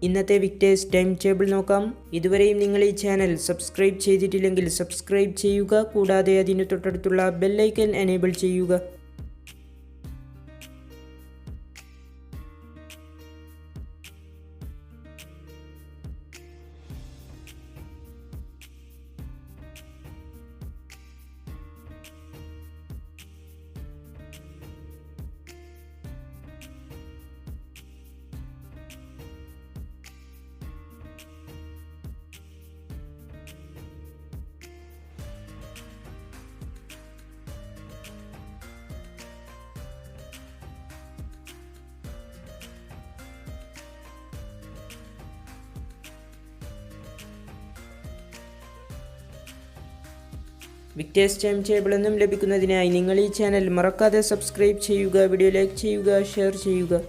ഇന്നത്തെ Victers time table നോക്കാം. ഇതുവരെയും നിങ്ങൾ ഈ ചാനൽ സബ്സ്ക്രൈബ് ചെയ്തിട്ടില്ലെങ്കിൽ സബ്സ്ക്രൈബ് ചെയ്യുക. കൂടാതെ അതിന് തൊട്ടടുത്തുള്ള ബെല്ലൈക്കൻ എനേബിൾ ചെയ്യുക. വിക്ടേഴ്സ് ടൈം ടേബിൾ എന്നും ലഭിക്കുന്നതിനായി നിങ്ങൾ ഈ ചാനൽ മറക്കാതെ സബ്സ്ക്രൈബ് ചെയ്യുക. വീഡിയോ ലൈക്ക് ചെയ്യുക, ഷെയർ ചെയ്യുക.